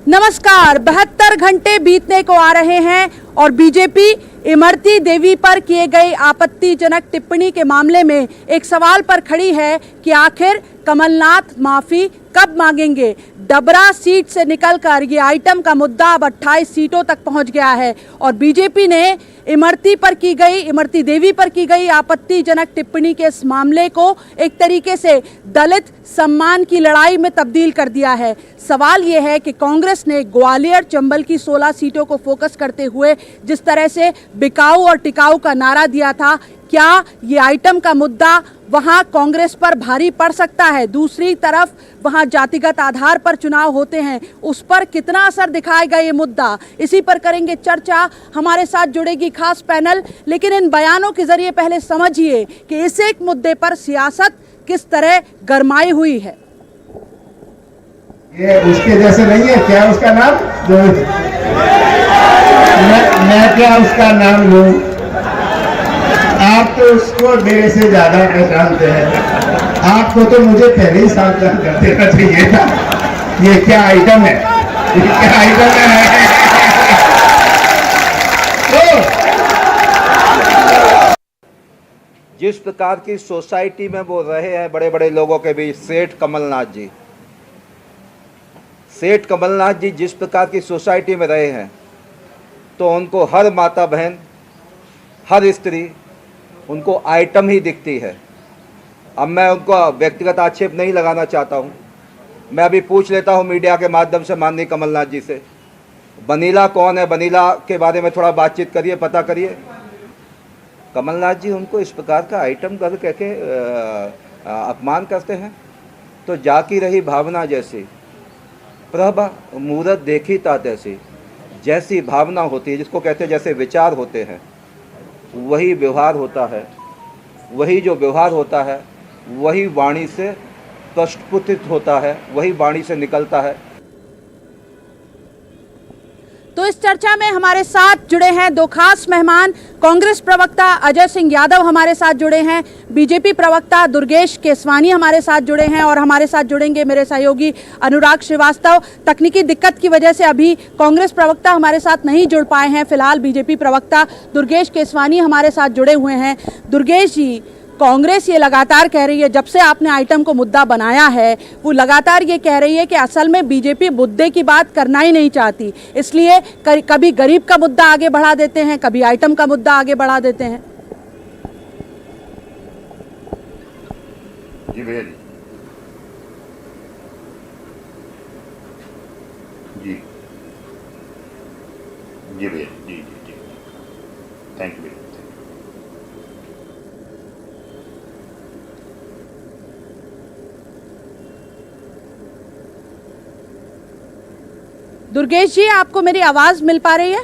नमस्कार। 72 घंटे बीतने को आ रहे हैं और बीजेपी इमरती देवी पर किए गए आपत्तिजनक टिप्पणी के मामले में एक सवाल पर खड़ी है कि आखिर कमलनाथ माफी कब मांगेंगे। डबरा सीट से निकलकर ये आइटम का मुद्दा अब 28 सीटों तक पहुंच गया है और बीजेपी ने इमरती देवी पर की गई आपत्तिजनक टिप्पणी के इस मामले को एक तरीके से दलित सम्मान की लड़ाई में तब्दील कर दिया है। सवाल यह है कि कांग्रेस ने ग्वालियर चंबल की 16 सीटों को फोकस करते हुए जिस तरह से बिकाऊ और टिकाऊ का नारा दिया था, क्या ये आइटम का मुद्दा वहां कांग्रेस पर भारी पड़ सकता है। दूसरी तरफ वहां जातिगत आधार पर चुनाव होते हैं, उस पर कितना असर दिखाएगा ये मुद्दा, इसी पर करेंगे चर्चा। हमारे साथ जुड़ेगी खास पैनल, लेकिन इन बयानों के जरिए पहले समझिए कि इस एक मुद्दे पर सियासत किस तरह गरमाई हुई है। ये उसके जैसे नहीं है क्या उसका नाम, मैं क्या उसका नाम लूं। आप तो उसको मेरे से ज्यादा पहचानते हैं। आपको तो मुझे पहले ही सावधान कर देना चाहिए था। ये क्या आइटम है, ये क्या आइटम है। तो जिस प्रकार की सोसाइटी में वो रहे हैं बड़े बड़े लोगों के बीच, सेठ कमलनाथ जी जिस प्रकार की सोसाइटी में रहे हैं, तो उनको हर माता बहन, हर स्त्री उनको आइटम ही दिखती है। अब मैं उनको व्यक्तिगत आक्षेप नहीं लगाना चाहता हूं। मैं अभी पूछ लेता हूं मीडिया के माध्यम से माननीय कमलनाथ जी से, बनीला कौन है, बनीला के बारे में थोड़ा बातचीत करिए, पता करिए। कमलनाथ जी उनको इस प्रकार का आइटम कर कह के अपमान करते हैं, तो जाकी रही भावना जैसी, प्रभ मूरत देखी ता तैसी, जैसी भावना होती है, जिसको कहते हैं जैसे विचार होते हैं, वही व्यवहार होता है। वही जो व्यवहार होता है वही वाणी से प्रस्फुटित होता है, वही वाणी से निकलता है। तो इस चर्चा में हमारे साथ जुड़े हैं दो खास मेहमान। कांग्रेस प्रवक्ता अजय सिंह यादव हमारे साथ जुड़े हैं, बीजेपी प्रवक्ता दुर्गेश केसवानी हमारे साथ जुड़े हैं और हमारे साथ जुड़ेंगे मेरे सहयोगी अनुराग श्रीवास्तव। तकनीकी दिक्कत की वजह से अभी कांग्रेस प्रवक्ता हमारे साथ नहीं जुड़ पाए हैं। फिलहाल बीजेपी प्रवक्ता दुर्गेश केसवानी हमारे साथ जुड़े हुए हैं। दुर्गेश जी, कांग्रेस ये लगातार कह रही है, जब से आपने आइटम को मुद्दा बनाया है, वो लगातार ये कह रही है कि असल में बीजेपी मुद्दे की बात करना ही नहीं चाहती, इसलिए कभी गरीब का मुद्दा आगे बढ़ा देते हैं, कभी आइटम का मुद्दा आगे बढ़ा देते हैं। जी भैया जी जी भैया जी थैंक यू। दुर्गेश जी, आपको मेरी आवाज मिल पा रही है?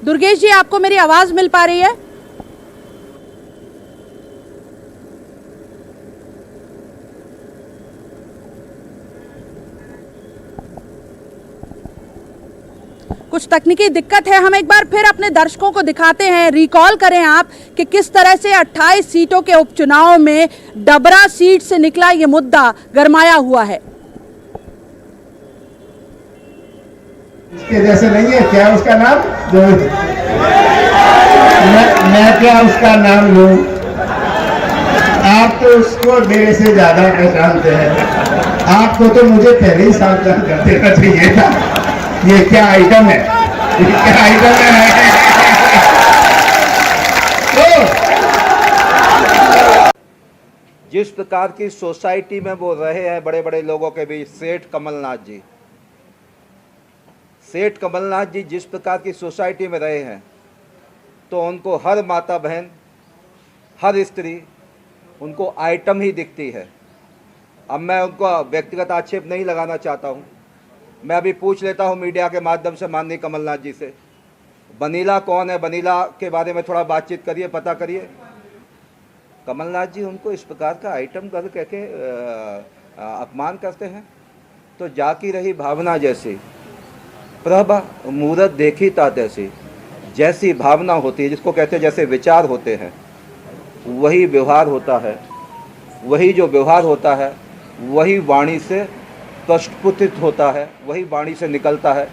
दुर्गेश जी, आपको मेरी आवाज मिल पा रही है? कुछ तकनीकी दिक्कत है। हम एक बार फिर अपने दर्शकों को दिखाते हैं, रिकॉल करें आप कि किस तरह से 28 सीटों के उपचुनाव में डबरा सीट से निकला ये मुद्दा गरमाया हुआ है। उसके जैसे नहीं है क्या उसका नाम, मैं क्या उसका नाम लूं। आप तो उसको मेरे से ज्यादा पहचानते हैं। आपको तो मुझे पहले ही सावधान कर देना चाहिए था। ये क्या आइटम है, ये क्या आइटम है। तो जिस प्रकार की सोसाइटी में वो रहे हैं बड़े बड़े लोगों के बीच, सेठ कमलनाथ जी जिस प्रकार की सोसाइटी में रहे हैं, तो उनको हर माता बहन, हर स्त्री उनको आइटम ही दिखती है। अब मैं उनको व्यक्तिगत आक्षेप नहीं लगाना चाहता हूं। मैं अभी पूछ लेता हूं मीडिया के माध्यम से माननीय कमलनाथ जी से, बनीला कौन है, बनीला के बारे में थोड़ा बातचीत करिए, पता करिए। कमलनाथ जी उनको इस प्रकार का आइटम कर कह के अपमान करते हैं, तो जाकी रही भावना जैसी, प्रभ मूरत देखी ता तैसी, जैसी भावना होती है, जिसको कहते हैं जैसे विचार होते हैं, वही व्यवहार होता है। वही जो व्यवहार होता है वही वाणी से प्रस्फुटित होता है, वही वाणी से निकलता है।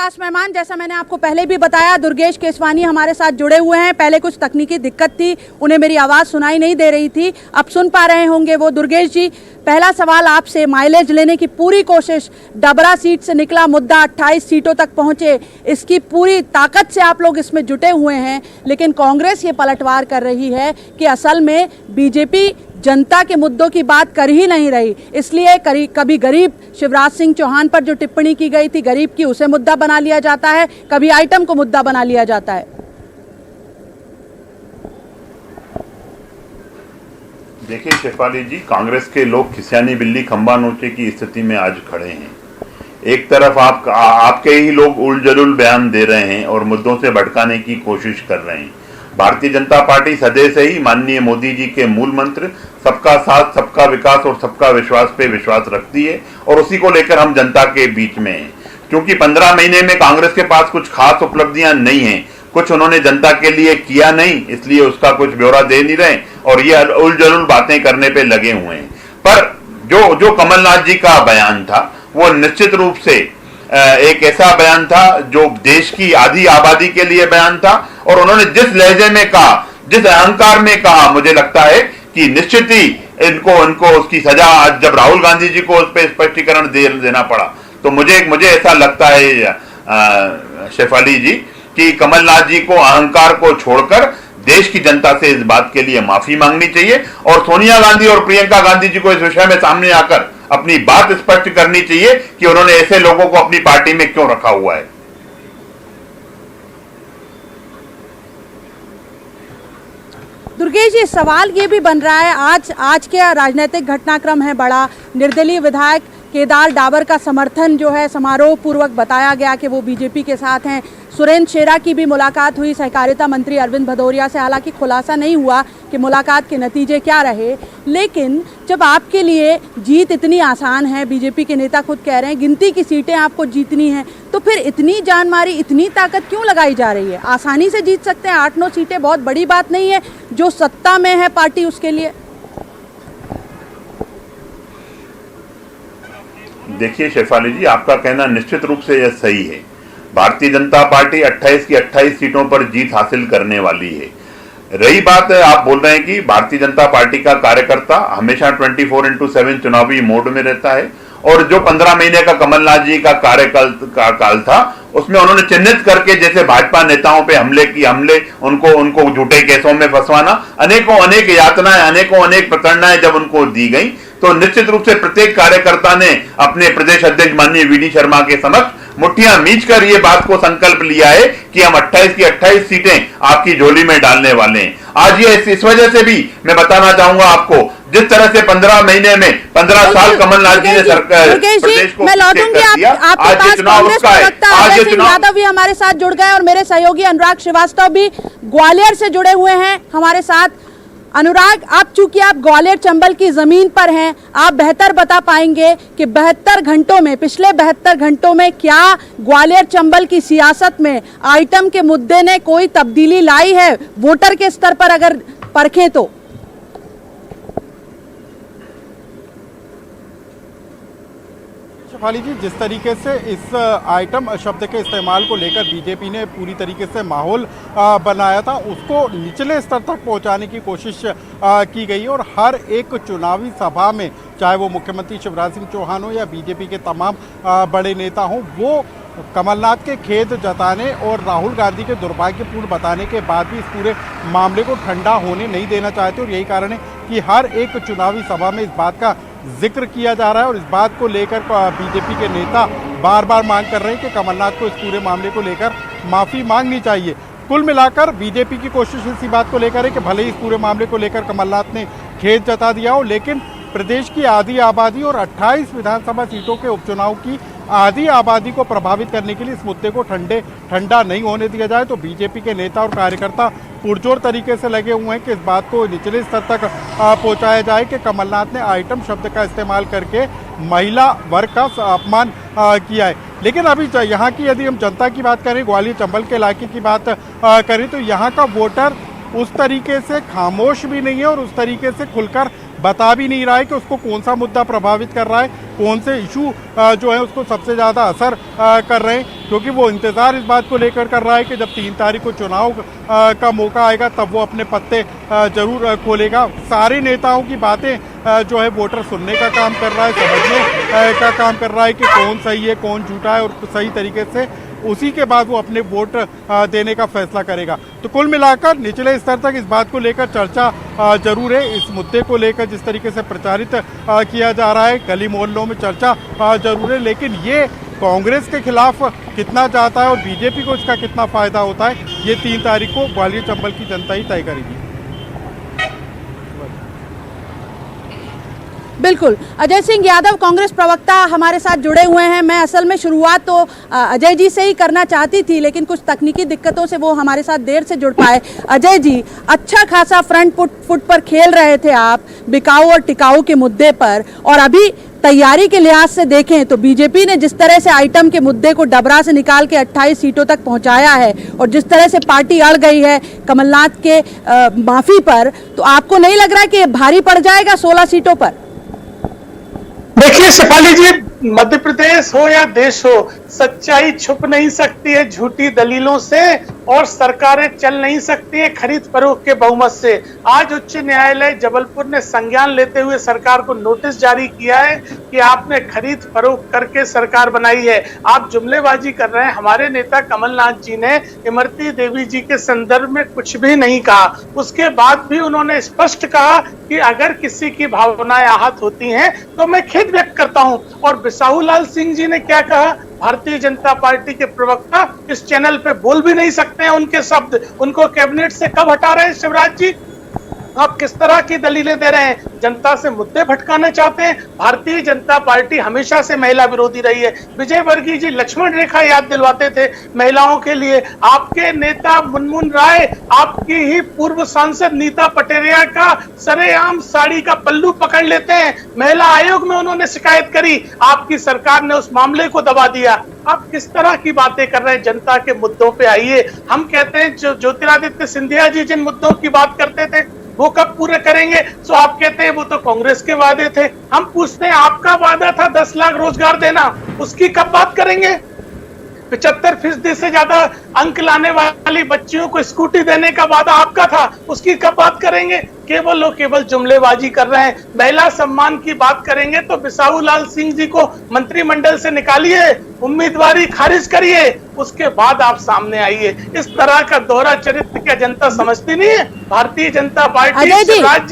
खास मेहमान, जैसा मैंने आपको पहले भी बताया, दुर्गेश केसवानी हमारे साथ जुड़े हुए हैं। पहले कुछ तकनीकी दिक्कत थी, उन्हें मेरी आवाज़ सुनाई नहीं दे रही थी, अब सुन पा रहे होंगे वो। दुर्गेश जी, पहला सवाल आपसे, माइलेज लेने की पूरी कोशिश, डबरा सीट से निकला मुद्दा 28 सीटों तक पहुंचे, इसकी पूरी ताकत से आप लोग इसमें जुटे हुए हैं, लेकिन कांग्रेस ये पलटवार कर रही है कि असल में बीजेपी जनता के मुद्दों की बात कर ही नहीं रही। इसलिए कभी गरीब शिवराज सिंह चौहान पर जो टिप्पणी की गई थी गरीब की, उसे मुद्दा बना लिया जाता है, कभी आइटम को मुद्दा बना लिया जाता है। देखिए शेफाली जी, कांग्रेस के लोग खिसियानी बिल्ली खंबा नोचे की स्थिति में आज खड़े हैं। एक तरफ आपके ही लोग उलझुल बयान दे रहे हैं और मुद्दों से भटकाने की कोशिश कर रहे हैं। भारतीय जनता पार्टी सदैव से ही माननीय मोदी जी के मूल मंत्र सबका साथ, सबका विकास और सबका विश्वास पे विश्वास रखती है और उसी को लेकर हम जनता के बीच में हैं। क्योंकि 15 महीने में कांग्रेस के पास कुछ खास उपलब्धियां नहीं हैं, कुछ उन्होंने जनता के लिए किया नहीं, इसलिए उसका कुछ ब्यौरा दे नहीं रहे और ये उलझुल बातें करने पे लगे हुए हैं। पर जो कमलनाथ जी का बयान था वो निश्चित रूप से एक ऐसा बयान था जो देश की आधी आबादी के लिए बयान था और उन्होंने जिस लहजे में कहा, जिस अहंकार में कहा, मुझे लगता है कि निश्चित ही इनको उसकी सजा आज जब राहुल गांधी जी को उस पर स्पष्टीकरण देना पड़ा तो मुझे ऐसा लगता है शेफाली जी कि कमलनाथ जी को अहंकार को छोड़कर देश की जनता से इस बात के लिए माफी मांगनी चाहिए और सोनिया गांधी और प्रियंका गांधी जी को इस विषय में सामने आकर अपनी बात स्पष्ट करनी चाहिए कि उन्होंने ऐसे लोगों को अपनी पार्टी में क्यों रखा हुआ है। दुर्गेश जी, सवाल ये भी बन रहा है, आज के राजनीतिक घटनाक्रम है बड़ा। निर्दलीय विधायक केदार डाबर का समर्थन जो है समारोह पूर्वक बताया गया कि वो बीजेपी के साथ हैं। सुरेंद्र शेरा की भी मुलाकात हुई सहकारिता मंत्री अरविंद भदौरिया से, हालांकि खुलासा नहीं हुआ कि मुलाकात के नतीजे क्या रहे। लेकिन जब आपके लिए जीत इतनी आसान है, बीजेपी के नेता खुद कह रहे हैं गिनती की सीटें आपको जीतनी हैं, तो फिर इतनी जान मारी, इतनी ताकत क्यों लगाई जा रही है? आसानी से जीत सकते हैं 8-9 सीटें, बहुत बड़ी बात नहीं है जो सत्ता में है पार्टी उसके लिए। देखिए शेफाली जी, आपका कहना निश्चित रूप से यह सही है। भारतीय जनता पार्टी 28 की 28 सीटों पर जीत हासिल करने वाली है। रही बात, आप बोल रहे हैं कि भारतीय जनता पार्टी का कार्यकर्ता हमेशा 24/7 चुनावी मोड में रहता है और जो 15 महीने का कमलनाथ जी का कार्यकाल था उसमें उन्होंने चिन्हित करके जैसे भाजपा नेताओं पे हमले उनको झूठे केसों में फंसवाना, अनेक यातनाएं, अनेक प्रताड़नाएं जब उनको दी गई तो निश्चित रूप से प्रत्येक कार्यकर्ता ने अपने प्रदेश अध्यक्ष माननीय वीडी शर्मा के समक्ष मुट्ठियां मींचकर ये बात को संकल्प लिया है कि हम 28 की 28 सीटें आपकी झोली में डालने वाले हैं। आज ये इस वजह से भी मैं बताना चाहूंगा आपको, जिस तरह से 15 महीने में 15 साल कमलनाथ जी ने सरकार प्रदेश को, मैं लौटूंगी आपके पास। कांग्रेस प्रवक्ता अजय सिंह यादव भी हमारे साथ जुड़ गए और मेरे सहयोगी अनुराग श्रीवास्तव भी ग्वालियर से जुड़े हुए हैं हमारे साथ। अनुराग, आप चूंकि आप ग्वालियर चंबल की जमीन पर हैं, आप बेहतर बता पाएंगे कि 72 घंटों में, पिछले 72 घंटों में क्या ग्वालियर चंबल की सियासत में आइटम के मुद्दे ने कोई तब्दीली लाई है वोटर के स्तर पर अगर परखें तो? शेफाली जी, जिस तरीके से इस आइटम शब्द के इस्तेमाल को लेकर बीजेपी ने पूरी तरीके से माहौल बनाया था, उसको निचले स्तर तक पहुंचाने की कोशिश की गई और हर एक चुनावी सभा में, चाहे वो मुख्यमंत्री शिवराज सिंह चौहान हो या बीजेपी के तमाम बड़े नेता हों, वो कमलनाथ के खेद जताने और राहुल गांधी के दुर्भाग्यपूर्ण बताने के बाद भी इस पूरे मामले को ठंडा होने नहीं देना चाहते और यही कारण है कि हर एक चुनावी सभा में इस बात का जिक्र किया जा रहा है और इस बात को लेकर बीजेपी के नेता बार बार मांग कर रहे हैं कि कमलनाथ को इस पूरे मामले को लेकर माफ़ी मांगनी चाहिए। कुल मिलाकर बीजेपी की कोशिश इसी बात को लेकर है कि भले ही इस पूरे मामले को लेकर कमलनाथ ने खेद जता दिया हो, लेकिन प्रदेश की आधी आबादी और 28 विधानसभा सीटों के उपचुनाव की आधी आबादी को प्रभावित करने के लिए इस मुद्दे को ठंडा नहीं होने दिया जाए। तो बीजेपी के नेता और कार्यकर्ता पुरजोर तरीके से लगे हुए हैं कि इस बात को निचले स्तर तक पहुंचाया जाए कि कमलनाथ ने आइटम शब्द का इस्तेमाल करके महिला वर्ग का अपमान किया है। लेकिन अभी यहाँ की यदि हम जनता की बात करें, ग्वालियर चंबल के इलाके की बात करें, तो यहाँ का वोटर उस तरीके से खामोश भी नहीं है और उस तरीके से खुलकर बता भी नहीं रहा है कि उसको कौन सा मुद्दा प्रभावित कर रहा है, कौन से इशू जो है उसको सबसे ज़्यादा असर कर रहे हैं, क्योंकि वो इंतज़ार इस बात को लेकर कर रहा है कि जब 3 तारीख को चुनाव का मौका आएगा तब वो अपने पत्ते जरूर खोलेगा। सारे नेताओं की बातें जो है वोटर सुनने का काम कर रहा है, समझने का काम कर रहा है कि कौन सही है कौन झूठा है, और सही तरीके से उसी के बाद वो अपने वोट देने का फैसला करेगा। तो कुल मिलाकर निचले स्तर तक इस बात को लेकर चर्चा जरूर है। इस मुद्दे को लेकर जिस तरीके से प्रचारित किया जा रहा है, गली मोहल्लों में चर्चा जरूर है, लेकिन ये कांग्रेस के खिलाफ कितना जाता है और बीजेपी को इसका कितना फायदा होता है, ये 3 तारीख को ग्वालियर चंबल की जनता ही तय करेगी। बिल्कुल, अजय सिंह यादव कांग्रेस प्रवक्ता हमारे साथ जुड़े हुए हैं। मैं असल में शुरुआत तो अजय जी से ही करना चाहती थी, लेकिन कुछ तकनीकी दिक्कतों से वो हमारे साथ देर से जुड़ पाए। अजय जी, अच्छा खासा फ्रंट फुट पर खेल रहे थे आप बिकाऊ और टिकाऊ के मुद्दे पर, और अभी तैयारी के लिहाज से देखें तो बीजेपी ने जिस तरह से आइटम के मुद्दे को डबरा से निकाल के 28 सीटों तक पहुंचाया है, और जिस तरह से पार्टी अड़ गई है कमलनाथ के माफी पर, तो आपको नहीं लग रहा है कि भारी पड़ जाएगा 16 सीटों पर? देखिए शेफाली जी, मध्य प्रदेश हो या देश हो, सच्चाई छुप नहीं सकती है झूठी दलीलों से, और सरकारें चल नहीं सकती है खरीद फरोख्त के बहुमत से। आज उच्च न्यायालय जबलपुर ने संज्ञान लेते हुए सरकार को नोटिस जारी किया है कि आपने खरीद फरोख्त करके सरकार बनाई है, आप जुमलेबाजी कर रहे हैं। हमारे नेता कमलनाथ जी ने इमरती देवी जी के संदर्भ में कुछ भी नहीं कहा, उसके बाद भी उन्होंने स्पष्ट कहा कि अगर किसी की भावनाएं आहत होती हैं तो मैं खेद व्यक्त करता हूं। और बिसाहू लाल सिंह जी ने क्या कहा? भारतीय जनता पार्टी के प्रवक्ता इस चैनल पे बोल भी नहीं सकते हैं उनके शब्द, उनको कैबिनेट से कब हटा रहे हैं शिवराज जी? आप किस तरह की दलीलें दे रहे हैं? जनता से मुद्दे भटकाना चाहते हैं। भारतीय जनता पार्टी हमेशा से महिला विरोधी रही है। विजय वर्गीय जी लक्ष्मण रेखा याद दिलवाते थे महिलाओं के लिए। आपके नेता मुनमुन राय, आपकी ही पूर्व सांसद नीता पटेरिया का सरेआम साड़ी का पल्लू पकड़ लेते हैं। महिला आयोग में उन्होंने शिकायत करी, आपकी सरकार ने उस मामले को दबा दिया। आप किस तरह की बातें कर रहे हैं? जनता के मुद्दों पे आइए। हम कहते हैं ज्योतिरादित्य सिंधिया जी जिन मुद्दों की बात करते थे वो कब पूरे करेंगे? तो आप कहते हैं वो तो कांग्रेस के वादे थे। हम पूछते हैं आपका वादा था 10 लाख रोजगार देना, उसकी कब बात करेंगे? 75% से ज्यादा अंक लाने वाली बच्चियों को स्कूटी देने का वादा आपका था, उसकी कब बात करेंगे? केवल जुमलेबाजी कर रहे हैं। महिला सम्मान की बात करेंगे तो बिसाहू लाल सिंह जी को मंत्रिमंडल से निकालिए, उम्मीदवारी खारिज करिए, उसके बाद आप सामने आइए। इस तरह का दोहरा चरित्र क्या जनता समझती नहीं है? भारतीय जनता पार्टी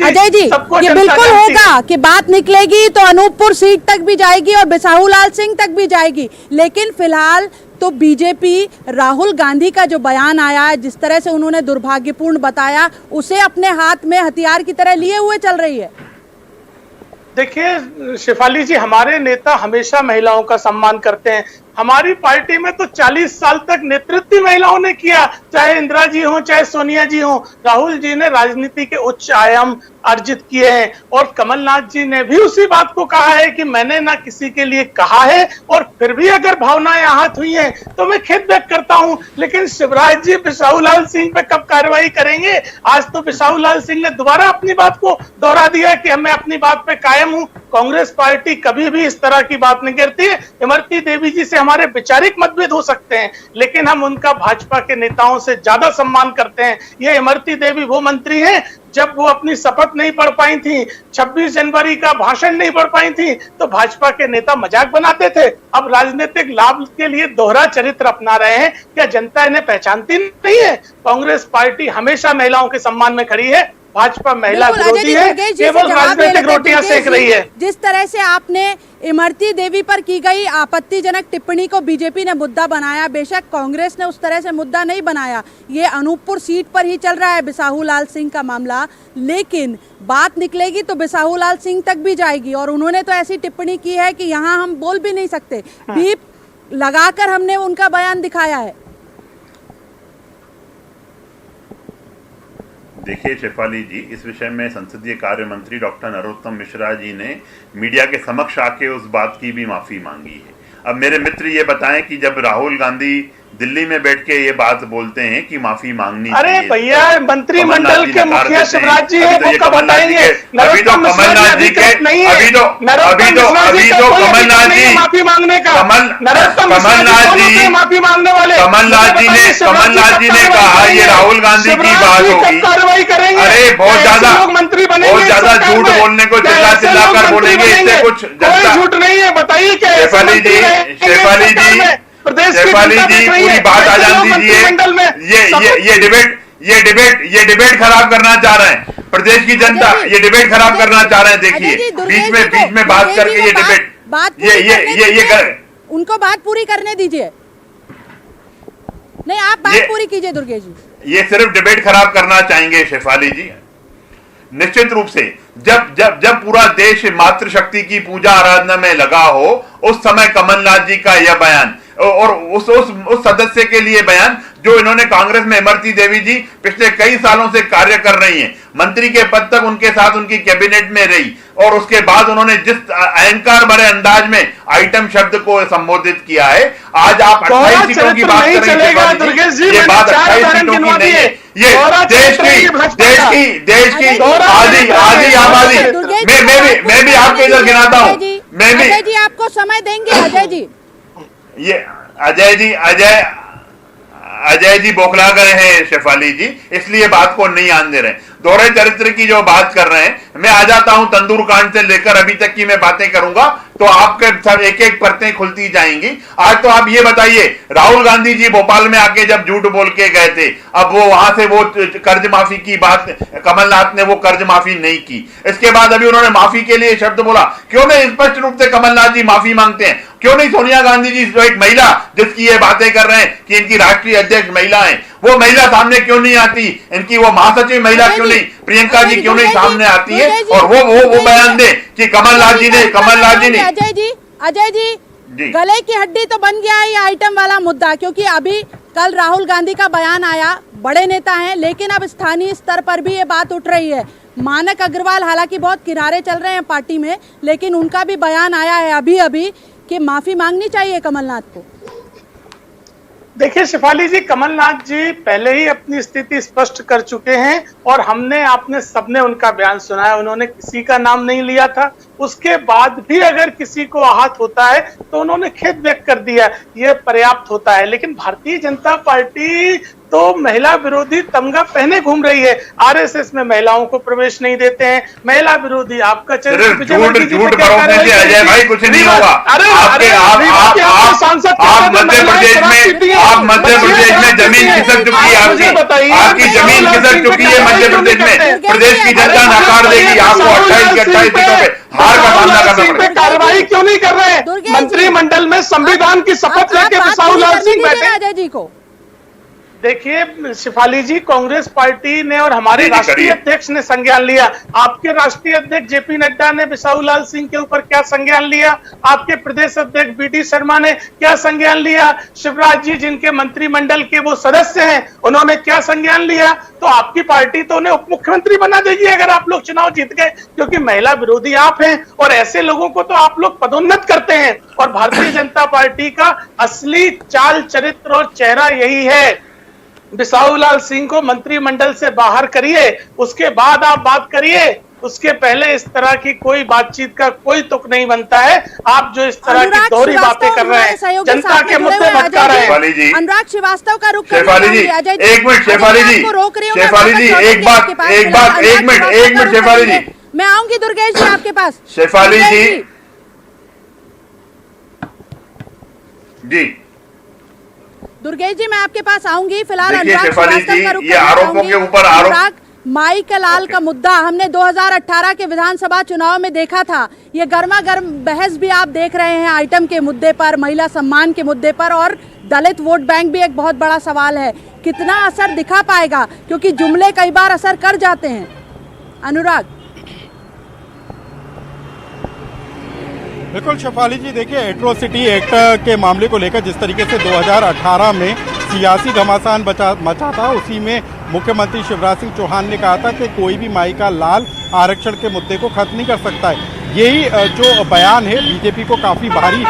अजय जी, सबको ये बिल्कुल होगा कि बात निकलेगी तो अनूपपुर सीट तक भी जाएगी और बिसाहू लाल सिंह तक भी जाएगी, लेकिन फिलहाल तो बीजेपी राहुल गांधी का जो बयान आया है, जिस तरह से उन्होंने दुर्भाग्यपूर्ण बताया, उसे अपने हाथ में हथियार की तरह लिए हुए चल रही है। देखिए शेफाली जी, हमारे नेता हमेशा महिलाओं का सम्मान करते हैं। हमारी पार्टी में तो 40 साल तक नेतृत्व महिलाओं ने किया, चाहे इंदिरा जी हो चाहे सोनिया जी हो। राहुल जी ने राजनीति के उच्च आयाम अर्जित किए हैं, और कमलनाथ जी ने भी उसी बात को कहा है कि मैंने ना किसी के लिए कहा है, और फिर भी अगर भावनाएं आहत हुई हैं तो मैं खेद व्यक्त करता हूं। लेकिन शिवराज जी बिसाहू लाल सिंह पे कब कार्रवाई करेंगे? आज तो बिसाहू लाल सिंह ने दोबारा अपनी बात को दोहरा दिया कि मैं अपनी बात पे कायम हूं। कांग्रेस पार्टी कभी भी इस तरह की बात नहीं करती है। इमरती देवी जी से हमारे वैचारिक मतभेद हो सकते हैं, लेकिन हम उनका भाजपा के नेताओं से ज्यादा सम्मान करते हैं। ये इमरती देवी वो मंत्री हैं, जब वो अपनी शपथ नहीं पढ़ पाई थी, 26 जनवरी का भाषण नहीं पढ़ पाई थी, तो भाजपा के नेता मजाक बनाते थे। अब राजनीतिक लाभ के लिए दोहरा चरित्र अपना रहे हैं। क्या जनता इन्हें पहचानती नहीं है? कांग्रेस पार्टी हमेशा महिलाओं के सम्मान में खड़ी है। भाजपा महिला विरोधी है, केवल राजनीतिक रोटियां सेक रही है। जिस तरह से आपने इमरती देवी पर की गई आपत्तिजनक टिप्पणी को बीजेपी ने मुद्दा बनाया, बेशक कांग्रेस ने उस तरह से मुद्दा नहीं बनाया, ये अनूपपुर सीट पर ही चल रहा है बिसाहू लाल सिंह का मामला, लेकिन बात निकलेगी तो बिसाहू लाल सिंह तक भी जाएगी। और उन्होंने तो ऐसी टिप्पणी की है कि यहाँ हम बोल भी नहीं सकते, बीप लगाकर हमने उनका बयान दिखाया है। देखिए शेफाली जी, इस विषय में संसदीय कार्य मंत्री डॉक्टर नरोत्तम मिश्रा जी ने मीडिया के समक्ष आके उस बात की भी माफी मांगी है। अब मेरे मित्र ये बताएं कि जब राहुल गांधी दिल्ली में बैठ के ये बात बोलते हैं कि माफी मांगनी अरे चाहिए, भैया मंत्रिमंडल के मुखिया शिवराज जी है, वो कब बताएंगे? अभी तो कमलनाथ जी के अभी तो कमलनाथ जी माफी मांगने का, कमलनाथ जी ने कहा ये राहुल गांधी की बात होगी, कार्रवाई करेंगे। अरे बहुत ज्यादा मंत्री बनेंगे, बहुत ज्यादा झूठ बोलने को चिल्ला चिल्ला कर बोलेंगे, इससे कुछ कोई झूठ नहीं है। बताइए क्या शेफाली जी पूरी बात आ जान दीजिए। ये डिबेट खराब करना चाह रहे हैं प्रदेश की जनता, ये डिबेट खराब करना चाह रहे हैं। देखिए बीच में बात करके ये डिबेट ये उनको बात पूरी करने दीजिए। नहीं, आप बात पूरी कीजिए दुर्गेश जी। ये सिर्फ डिबेट खराब करना चाहेंगे शेफाली जी। निश्चित रूप से जब पूरा देश मातृशक्ति की पूजा आराधना में लगा हो, उस समय कमलनाथ जी का यह बयान और उस सदस्य के लिए बयान जो इन्होंने कांग्रेस में, इमरती देवी जी पिछले कई सालों से कार्य कर रही हैं, मंत्री के पद तक उनके साथ उनकी कैबिनेट में रही, और उसके बाद उन्होंने जिस अहंकार भरे अंदाज में आइटम शब्द को संबोधित किया है, आज आप 28 सीटों की बात कर रहे हैं। ये बात 28 सीटों की नहीं है, ये देश की आधी आबादी। मैं भी आपको इधर गिनाता हूँ। अजय जी आपको समय देंगे। अजय जी, ये अजय जी बौखला गए हैं शेफाली जी, इसलिए बात को नहीं आने दे रहे। दोहरे चरित्र की जो बात कर रहे हैं, मैं आ जाता हूं तंदूर कांड से लेकर अभी तक की मैं बातें करूंगा तो आपके सब एक एक परतें खुलती जाएंगी। आज तो आप ये बताइए, राहुल गांधी जी भोपाल में आके जब झूठ बोल के गए थे, अब वो वहां से वो कर्ज माफी की बात, कमलनाथ ने वो कर्ज माफी नहीं की, इसके बाद अभी उन्होंने माफी के लिए शब्द बोला। क्यों नहीं स्पष्ट रूप से कमलनाथ जी माफी मांगते हैं? क्यों नहीं सोनिया गांधी जी, जो एक महिला जिसकी ये बातें कर रहे हैं कि इनकी राष्ट्रीय अध्यक्ष महिला है, वो महिला सामने क्यों नहीं आती? इनकी वो महासचिव महिला क्यों नहीं, प्रियंका जी क्यों नहीं सामने आती है और वो बयान दे कि कमलनाथ जी ने अजय जी गले की हड्डी तो बन गया है ये आइटम वाला मुद्दा, क्योंकि अभी कल राहुल गांधी का बयान आया, बड़े नेता हैं, लेकिन अब स्थानीय स्तर पर भी ये बात उठ रही है। मानक अग्रवाल हालांकि बहुत किनारे चल रहे हैं पार्टी में, लेकिन उनका भी बयान आया है अभी कि माफी मांगनी चाहिए कमलनाथ को। देखिए शिफाली जी, कमलनाथ जी पहले ही अपनी स्थिति स्पष्ट कर चुके हैं और आपने सबने उनका बयान सुना है। उन्होंने किसी का नाम नहीं लिया था, उसके बाद भी अगर किसी को आहत होता है तो उन्होंने खेद व्यक्त कर दिया, यह पर्याप्त होता है। लेकिन भारतीय जनता पार्टी तो महिला विरोधी तमगा पहने घूम रही है। आरएसएस में महिलाओं को प्रवेश नहीं देते हैं, महिला विरोधी आपका झूठ भरोसे से अजय भाई कुछ नहीं होगा। आप मध्य प्रदेश में जमीन खिसक चुकी है, आपकी जमीन खिसक चुकी है मध्य प्रदेश में। प्रदेश की जनता नकार देगी आपको 28 के 28 सीटों पे हार का सामना करना पड़ेगा। कार्रवाई क्यों नहीं कर रहे हैं? मंत्रिमंडल में संविधान की शपथ लेके बिसाहू लाल सिंह बैठे। अजय जी को देखिए शिफाली जी, कांग्रेस पार्टी ने और हमारे राष्ट्रीय अध्यक्ष ने संज्ञान लिया। आपके राष्ट्रीय अध्यक्ष जेपी नड्डा ने बिसाहू लाल सिंह के ऊपर क्या संज्ञान लिया? आपके प्रदेश अध्यक्ष बीडी शर्मा ने क्या संज्ञान लिया? शिवराज जी जिनके मंत्रिमंडल के वो सदस्य हैं, उन्होंने क्या संज्ञान लिया? तो आपकी पार्टी तो उन्हें उप मुख्यमंत्री बना देगी अगर आप लोग चुनाव जीत गए, क्योंकि महिला विरोधी आप हैं और ऐसे लोगों को तो आप लोग पदोन्नत करते हैं। और भारतीय जनता पार्टी का असली चाल चरित्र और चेहरा यही है। बिसाहू लाल सिंह को मंत्रिमंडल से बाहर करिए, उसके बाद आप बात करिए। उसके पहले इस तरह की कोई बातचीत का कोई तुक नहीं बनता है। आप जो इस तरह की दोहरी बातें कर रहे हैं, जनता के मुद्दे भटका रहे हैं। अनुराग श्रीवास्तव का रुख शेफाली जी, एक मिनट शेफाली जी, एक मिनट शेफाली जी, मैं आऊंगी दुर्गेश जी आपके पास। शेफाली जी दुर्गेश जी मैं आपके पास आऊंगी। फिलहाल ये आरोपों के ऊपर आरोप, माई के लाल का मुद्दा हमने 2018 के विधानसभा चुनाव में देखा था। ये गर्मा गर्म बहस भी आप देख रहे हैं आइटम के मुद्दे पर, महिला सम्मान के मुद्दे पर, और दलित वोट बैंक भी एक बहुत बड़ा सवाल है। कितना असर दिखा पाएगा, क्योंकि जुमले कई बार असर कर जाते हैं। अनुराग। बिल्कुल शेफाली जी, देखिए एट्रोसिटी एक्ट के मामले को लेकर जिस तरीके से 2018 में सियासी घमासान मचा था, उसी में मुख्यमंत्री शिवराज सिंह चौहान ने कहा था कि कोई भी माई का लाल आरक्षण के मुद्दे को खत्म नहीं कर सकता है। यही जो बयान है बीजेपी को काफ़ी भारी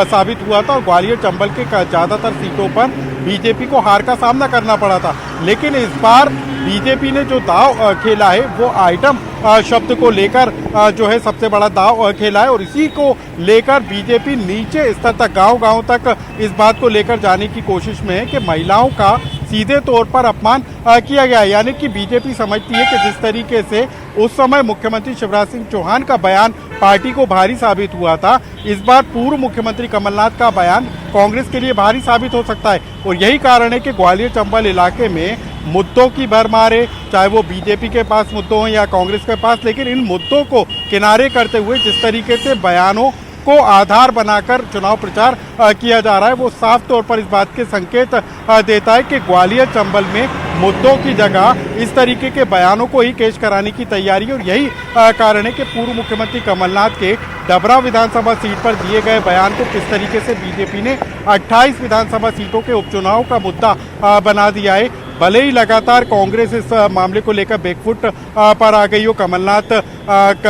साबित हुआ था और ग्वालियर चंबल के ज़्यादातर सीटों पर बीजेपी को हार का सामना करना पड़ा था। लेकिन इस बार बीजेपी ने जो दाव खेला है वो आइटम शब्द को लेकर जो है सबसे बड़ा दाव खेला है और इसी को लेकर बीजेपी नीचे स्तर तक गांव-गांव तक इस बात को लेकर जाने की कोशिश में है कि महिलाओं का सीधे तौर पर अपमान किया गया है। यानी कि बीजेपी समझती है कि जिस तरीके से उस समय मुख्यमंत्री शिवराज सिंह चौहान का बयान पार्टी को भारी साबित हुआ था, इस बार पूर्व मुख्यमंत्री कमलनाथ का बयान कांग्रेस के लिए भारी साबित हो सकता है। और यही कारण है कि ग्वालियर चंबल इलाके में मुद्दों की भरमार है, चाहे वो बीजेपी के पास मुद्दे हों या कांग्रेस के पास, लेकिन इन मुद्दों को किनारे करते हुए जिस तरीके से बयानों को आधार बनाकर चुनाव प्रचार किया जा रहा है वो साफ तौर पर इस बात के संकेत देता है कि ग्वालियर चंबल में मुद्दों की जगह इस तरीके के बयानों को ही पेश कराने की तैयारी। और यही कारण है कि पूर्व मुख्यमंत्री कमलनाथ के डबरा विधानसभा सीट पर दिए गए बयान को किस तरीके से बीजेपी ने 28 विधानसभा सीटों के उपचुनाव का मुद्दा बना दिया है। भले ही लगातार कांग्रेस इस मामले को लेकर बैकफुट पर आ गई हो, कमलनाथ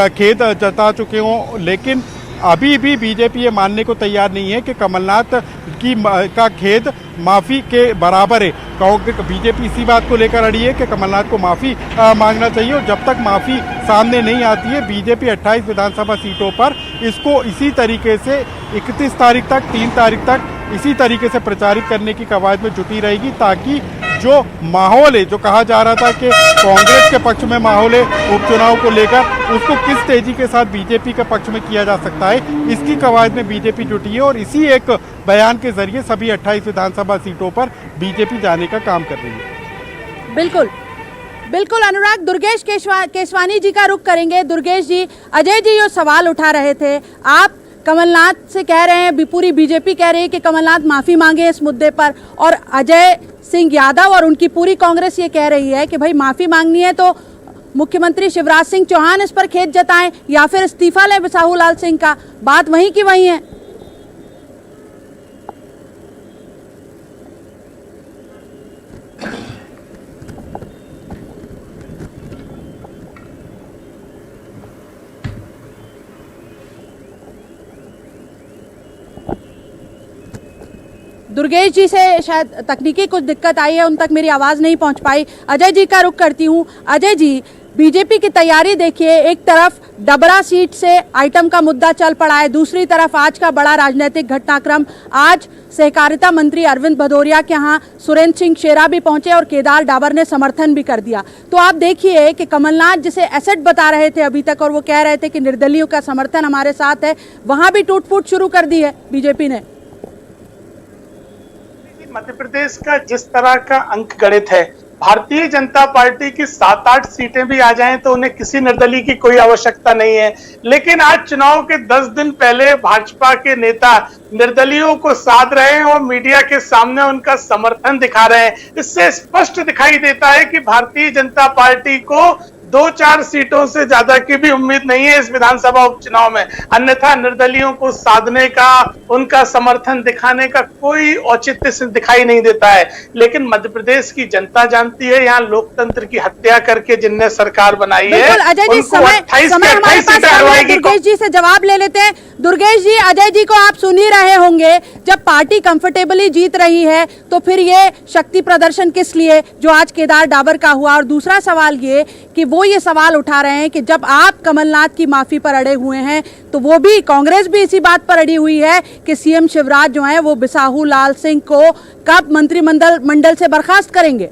खेद जता चुके हों, लेकिन अभी भी बीजेपी ये मानने को तैयार नहीं है कि कमलनाथ का खेद माफ़ी के बराबर है। बीजेपी इसी बात को लेकर अड़ी है कि कमलनाथ को माफ़ी मांगना चाहिए और जब तक माफ़ी सामने नहीं आती है बीजेपी 28 विधानसभा सीटों पर इसको इसी तरीके से 31 तारीख तक 3 तारीख तक इसी तरीके से प्रचारित करने की कवायद में जुटी रहेगी, ताकि जो माहौल है, जो कहा जा रहा था कि कांग्रेस के पक्ष में माहौल है उपचुनाव को लेकर, उसको किस तेजी के साथ बीजेपी के पक्ष में किया जा सकता है, इसकी कवायद में बीजेपी जुटी है और इसी एक बयान के जरिए सभी 28 विधानसभा सीटों पर बीजेपी जाने का काम कर रही है। बिल्कुल बिल्कुल अनुराग, दुर्गेश केशवानी जी का रुख करेंगे। दुर्गेश जी, अजय जी जो सवाल उठा रहे थे, आप कमलनाथ से कह रहे हैं, पूरी बीजेपी कह रही है कि कमलनाथ माफ़ी मांगे इस मुद्दे पर, और अजय सिंह यादव और उनकी पूरी कांग्रेस ये कह रही है कि भाई माफ़ी मांगनी है तो मुख्यमंत्री शिवराज सिंह चौहान इस पर खेद जताएं या फिर इस्तीफा लें बिसाहू लाल सिंह का। बात वहीं की वहीं है। दुर्गेश जी से शायद तकनीकी कुछ दिक्कत आई है, उन तक मेरी आवाज़ नहीं पहुंच पाई। अजय जी का रुख करती हूं। अजय जी, बीजेपी की तैयारी देखिए, एक तरफ डबरा सीट से आइटम का मुद्दा चल पड़ा है, दूसरी तरफ आज का बड़ा राजनीतिक घटनाक्रम, आज सहकारिता मंत्री अरविंद भदौरिया के यहाँ सुरेंद्र सिंह शेरा भी पहुंचे और केदार डाबर ने समर्थन भी कर दिया। तो आप देखिए कि कमलनाथ जिसे एसेट बता रहे थे अभी तक और वो कह रहे थे कि निर्दलीयों का समर्थन हमारे साथ है, वहां भी टूट फूट शुरू कर दी है बीजेपी ने। मध्य प्रदेश का जिस तरह का अंक गणित है, भारतीय जनता पार्टी की 7-8 सीटें भी आ जाएं तो उन्हें किसी निर्दलीय की कोई आवश्यकता नहीं है। लेकिन आज चुनाव के 10 दिन पहले भाजपा के नेता निर्दलीयों को साध रहे हैं और मीडिया के सामने उनका समर्थन दिखा रहे हैं। इससे स्पष्ट दिखाई देता है कि भारतीय जनता पार्टी को 2-4 सीटों से ज्यादा की भी उम्मीद नहीं है इस विधानसभा उपचुनाव में। अन्यथा निर्दलीयों को साधने का, उनका समर्थन दिखाने का कोई औचित्य से दिखाई नहीं देता है। लेकिन मध्य प्रदेश की जनता जानती है, यहाँ लोकतंत्र की हत्या करके जिनने सरकार बनाई है, अजय जी, समय हमारे पास है, दुर्गेश जी से जवाब ले लेते हैं। दुर्गेश जी, अजय जी को आप सुन ही रहे होंगे, जब पार्टी कंफर्टेबली जीत रही है तो फिर ये शक्ति प्रदर्शन किस लिए जो आज केदार डाबर का हुआ। और दूसरा सवाल ये कि वो ये सवाल उठा रहे हैं कि जब आप कमलनाथ की माफी पर अड़े हुए हैं तो वो भी, कांग्रेस भी इसी बात पर अड़ी हुई है कि सीएम शिवराज जो है वो बिसाहू लाल सिंह को कब मंत्रिमंडल से बर्खास्त करेंगे।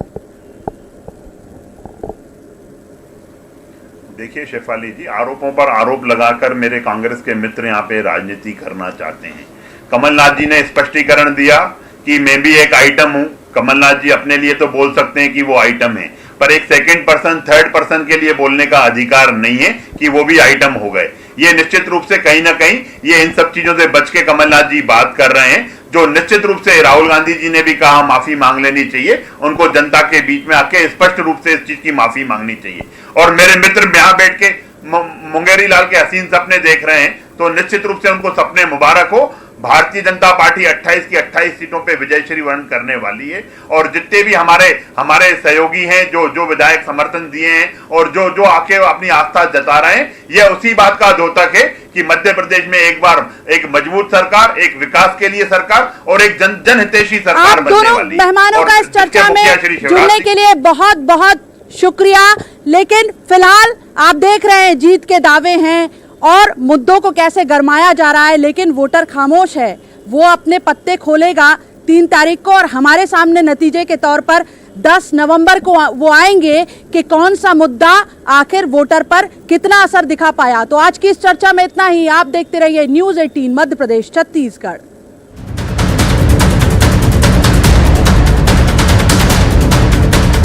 देखिए शेफाली जी, आरोपों पर आरोप लगाकर मेरे कांग्रेस के मित्र यहाँ पे राजनीति करना चाहते हैं। कमलनाथ जी ने स्पष्टीकरण दिया कि मैं भी एक आइटम हूं। कमलनाथ जी अपने लिए तो बोल सकते हैं कि वो आइटम है, पर एक सेकंड पर्सन, थर्ड पर्सन के लिए बोलने का अधिकार नहीं है कि वो भी आइटम हो गए। ये निश्चित रूप से कहीं ना कहीं ये इन सब चीजों से बच के कमलनाथ जी बात कर रहे हैं, जो निश्चित रूप से राहुल गांधी जी ने भी कहा माफी मांग लेनी चाहिए, उनको जनता के बीच में आके स्पष्ट रूप से इस चीज की माफी मांगनी चाहिए। और मेरे मित्र यहाँ बैठ के मुंगेरी लाल के हसीन सपने देख रहे हैं तो निश्चित रूप से उनको सपने मुबारक हो। भारतीय जनता पार्टी 28 की 28 सीटों पे विजयश्री वर्ण करने वाली है और जितने भी हमारे सहयोगी हैं जो विधायक समर्थन दिए हैं और जो आके अपनी आस्था जता रहे हैं, यह उसी बात का द्योतक है कि मध्य प्रदेश में एक बार एक मजबूत सरकार, एक विकास के लिए सरकार और एक जनहितैषी सरकार बनने वाली है। मेहमानों का इस चर्चा में जुड़ने के लिए बहुत बहुत शुक्रिया। लेकिन फिलहाल आप देख रहे हैं जीत के दावे हैं और मुद्दों को कैसे गरमाया जा रहा है, लेकिन वोटर खामोश है। वो अपने पत्ते खोलेगा 3 तारीख को और हमारे सामने नतीजे के तौर पर 10 नवंबर को वो आएंगे कि कौन सा मुद्दा आखिर वोटर पर कितना असर दिखा पाया। तो आज की इस चर्चा में इतना ही। आप देखते रहिए न्यूज़ 18 मध्य प्रदेश छत्तीसगढ़।